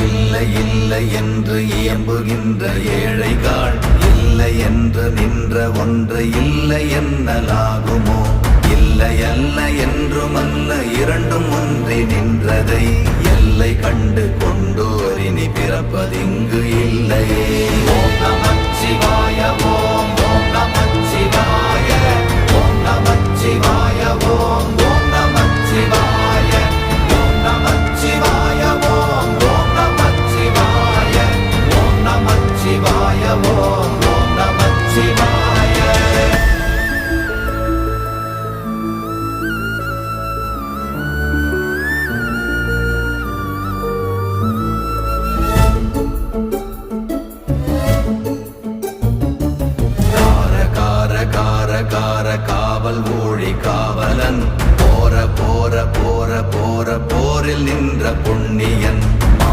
இல்லை இல்லை என்று இயம்புகின்ற ஏழைகள், இல்லை என்று நின்ற ஒன்று இல்லை என்னலாகுமோ? இல்லை அல்ல என்றும் அல்ல, இரண்டும் ஒன்றி நின்றதை எல்லை கண்டு கொண்டோர் இனி பிறப்பதிங்க